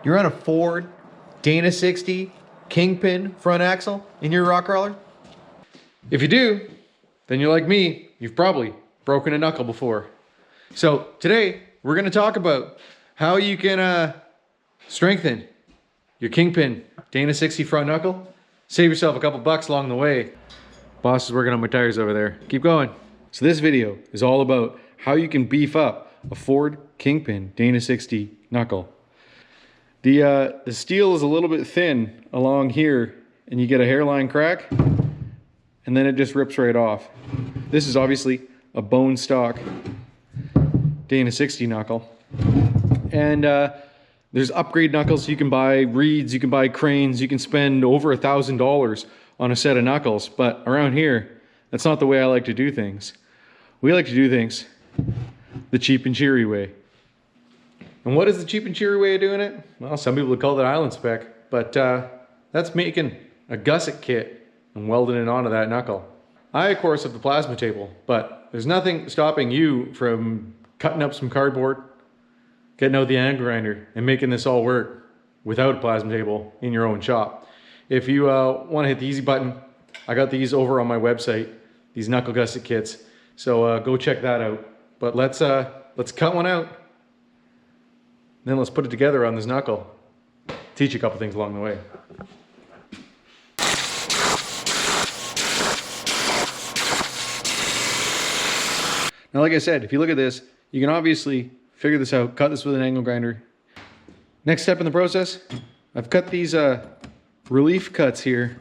You're on a Ford Dana 60 Kingpin front axle in your rock crawler? If you do, then you're like me, you've probably broken a knuckle before. So today we're gonna talk about how you can strengthen your Kingpin Dana 60 front knuckle. Save yourself a couple bucks along the way. Boss is working on my tires over there. Keep going. So this video is all about how you can beef up a Ford Kingpin Dana 60 knuckle. The steel is a little bit thin along here and you get a hairline crack and then it just rips right off. This is obviously a bone stock Dana 60 knuckle. And there's upgrade knuckles. You can buy reeds, you can buy cranes, you can spend over $1,000 on a set of knuckles. But around here, that's not the way I like to do things. We like to do things the cheap and cheery way. And what is the cheap and cheery way of doing it? Well, some people would call it island spec, but that's making a gusset kit and welding it onto that knuckle. I, of course, have the plasma table, but there's nothing stopping you from cutting up some cardboard, getting out the angle grinder, and making this all work without a plasma table in your own shop. If you want to hit the easy button, I got these over on my website, these knuckle gusset kits. So go check that out. But let's cut one out. Then let's put it together on this knuckle. Teach you a couple things along the way. Now, like I said, if you look at this, you can obviously figure this out, cut this with an angle grinder. Next step in the process, I've cut these relief cuts here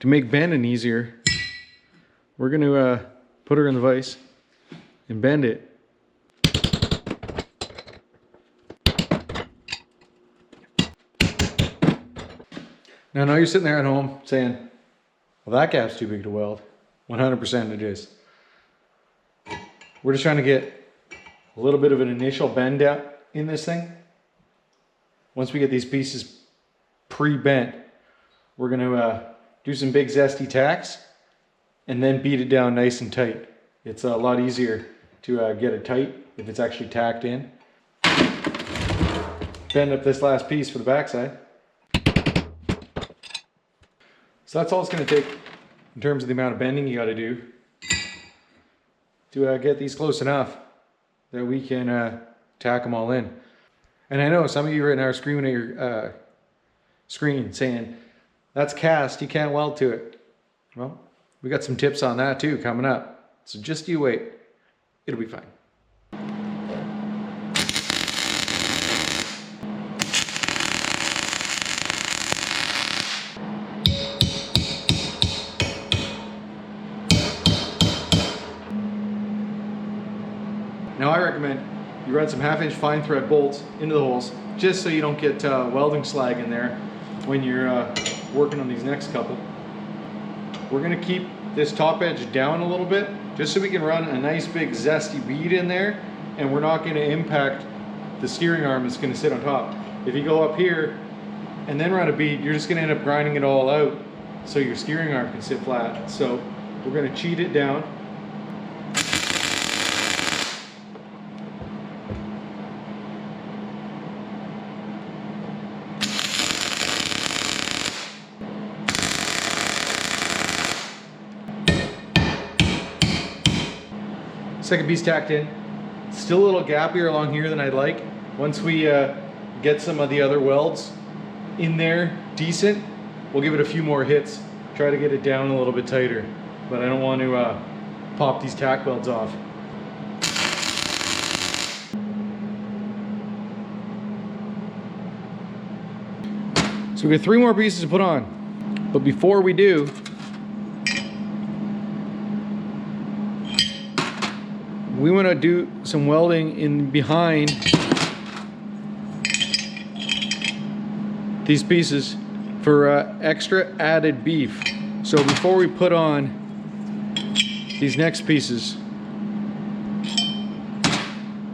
to make bending easier. We're gonna put her in the vise and bend it. Now, I know you're sitting there at home saying, well, that gap's too big to weld. 100% it is. We're just trying to get a little bit of an initial bend down in this thing. Once we get these pieces pre-bent, we're going to do some big zesty tacks and then beat it down nice and tight. It's a lot easier to get it tight if it's actually tacked in. Bend up this last piece for the backside. So that's all it's going to take in terms of the amount of bending you got to do to get these close enough that we can tack them all in. And I know some of you right now are screaming at your screen saying, that's cast, you can't weld to it. Well, we got some tips on that too coming up. So just you wait, it'll be fine. Now I recommend you run some 1/2-inch fine thread bolts into the holes just so you don't get welding slag in there when you're working on these next couple. We're going to keep this top edge down a little bit just so we can run a nice big zesty bead in there and we're not going to impact the steering arm that's going to sit on top. If you go up here and then run a bead, you're just going to end up grinding it all out so your steering arm can sit flat. So we're going to cheat it down. Second piece tacked in. Still a little gappier along here than I'd like. Once we get some of the other welds in there decent, we'll give it a few more hits. Try to get it down a little bit tighter. But I don't want to pop these tack welds off. So we got 3 more pieces to put on. But before we do, we want to do some welding in behind these pieces for extra added beef. So before we put on these next pieces,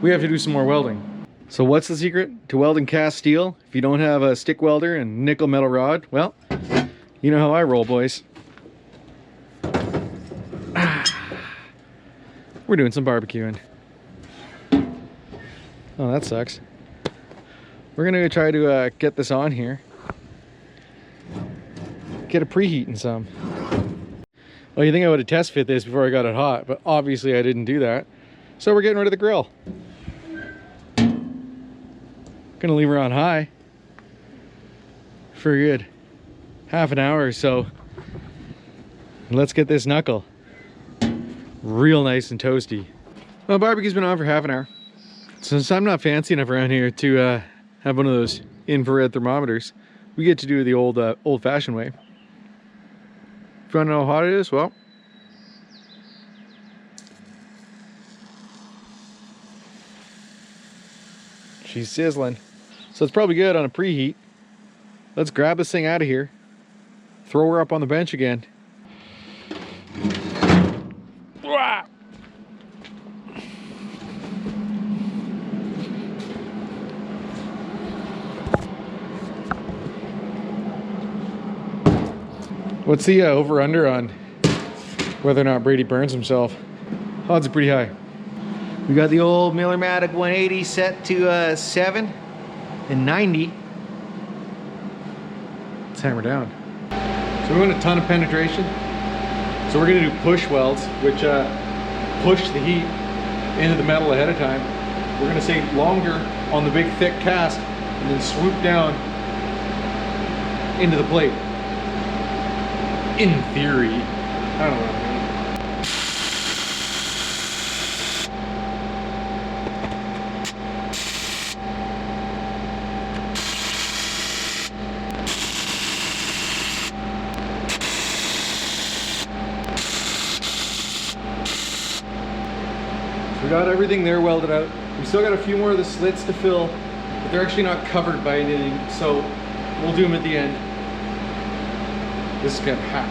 we have to do some more welding. So what's the secret to welding cast steel if you don't have a stick welder and nickel metal rod? Well, you know how I roll, boys. We're doing some barbecuing. Oh, that sucks. We're gonna try to get this on here. Get a preheating some. Well, you think I would have test fit this before I got it hot, but obviously I didn't do that. So we're getting rid of the grill. Gonna leave her on high for a good half an hour or so. Let's get this knuckle real nice and toasty. Well, barbecue's been on for half an hour. Since I'm not fancy enough around here to have one of those infrared thermometers, we get to do it the old-fashioned way. If you want to know how hot it is, well, she's sizzling. So it's probably good on a preheat. Let's grab this thing out of here, throw her up on the bench again. What's the over-under on whether or not Brady burns himself? Odds are pretty high. We got the old Miller-Matic 180 set to 7 and 90. Let's hammer down. So we want a ton of penetration. So we're gonna do push welds, which push the heat into the metal ahead of time. We're gonna stay longer on the big thick cast and then swoop down into the plate. In theory, I don't know. We got everything there welded out. We still got a few more of the slits to fill, but they're actually not covered by anything, so we'll do them at the end. This is getting hot.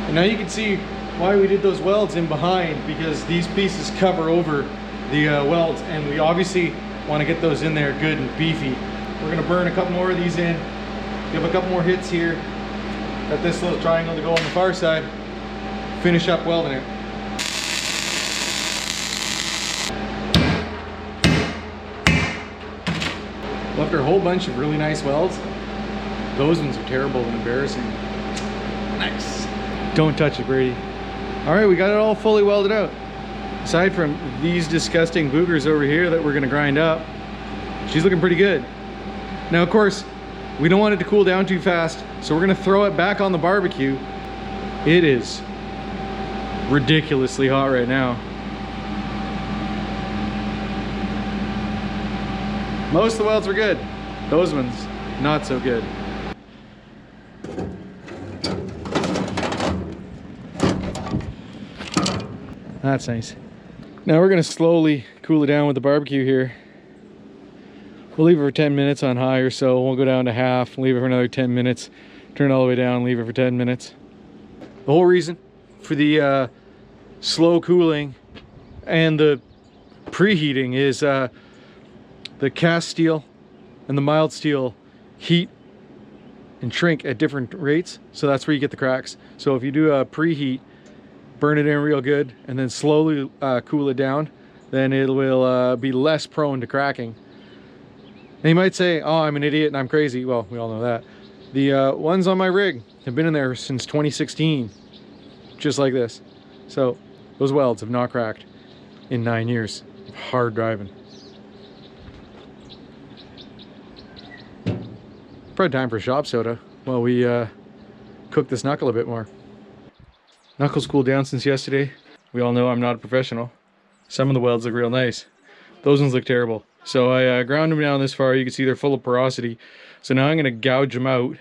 And now you can see why we did those welds in behind, because these pieces cover over the welds, and we obviously want to get those in there good and beefy. We're going to burn a couple more of these in, give a couple more hits here at this little triangle to go on the far side, finish up welding it. Left a whole bunch of really nice welds. Those ones are terrible and embarrassing. Nice. Don't touch it, Brady. All right, we got it all fully welded out. Aside from these disgusting boogers over here that we're gonna grind up, she's looking pretty good. Now, of course, we don't want it to cool down too fast, so we're gonna throw it back on the barbecue. It is ridiculously hot right now. Most of the welds were good. Those ones, not so good. That's nice. Now we're gonna slowly cool it down with the barbecue here. We'll leave it for 10 minutes on high or so. We'll go down to half, leave it for another 10 minutes, turn it all the way down, leave it for 10 minutes. The whole reason for the slow cooling and the preheating is the cast steel and the mild steel heat and shrink at different rates. So that's where you get the cracks. So if you do a preheat, burn it in real good, and then slowly cool it down, then it will be less prone to cracking. And you might say, oh, I'm an idiot and I'm crazy. Well, we all know that. The ones on my rig have been in there since 2016, just like this. So those welds have not cracked in 9 years of hard driving. Probably time for shop soda while we cook this knuckle a bit more. Knuckles cooled down since yesterday. We all know I'm not a professional. Some of the welds look real nice. Those ones look terrible. So I ground them down this far. You can see they're full of porosity. So now I'm going to gouge them out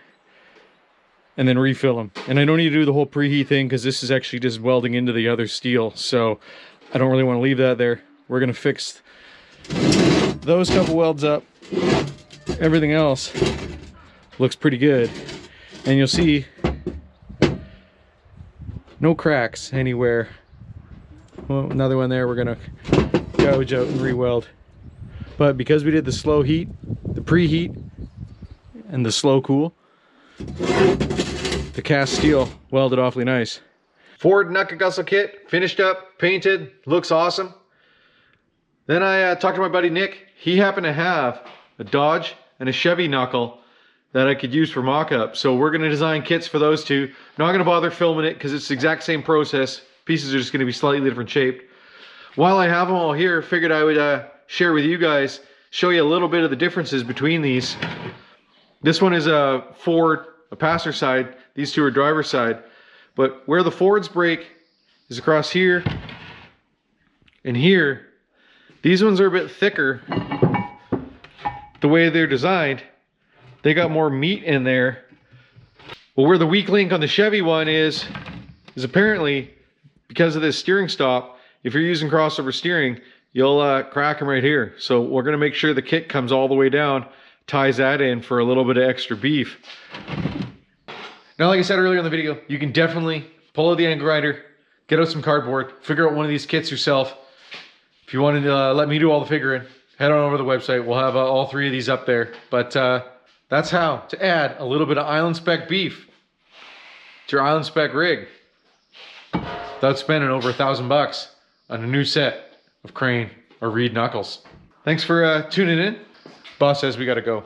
and then refill them. And I don't need to do the whole preheat thing because this is actually just welding into the other steel. So I don't really want to leave that there. We're going to fix those couple welds up. Everything else looks pretty good. And you'll see no cracks anywhere. Well, another one there we're gonna gouge out and re-weld. But because we did the slow heat, the preheat, and the slow cool. The cast steel welded awfully nice. Ford Knuckle Gusset kit, finished up, painted, looks awesome. Then I talked to my buddy Nick. He happened to have a Dodge and a Chevy Knuckle that I could use for mock-up. So we're gonna design kits for those two. Not gonna bother filming it because it's the exact same process. Pieces are just gonna be slightly different shaped. While I have them all here, figured I would share with you guys, show you a little bit of the differences between these. This one is a Ford, a passenger side. These two are driver side. But where the Fords break is across here and here. These ones are a bit thicker. The way they're designed, they got more meat in there. Well, where the weak link on the Chevy one is apparently because of this steering stop. If you're using crossover steering, you'll crack them right here. So we're gonna make sure the kit comes all the way down, ties that in for a little bit of extra beef. Now, like I said earlier in the video, you can definitely pull out the end grinder, get out some cardboard, figure out one of these kits yourself. If you wanted to let me do all the figuring, head on over to the website. We'll have all three of these up there. But that's how to add a little bit of island spec beef to your island spec rig without spending over $1,000 on a new set of crane or reed knuckles. Thanks for tuning in. Boss says we gotta go.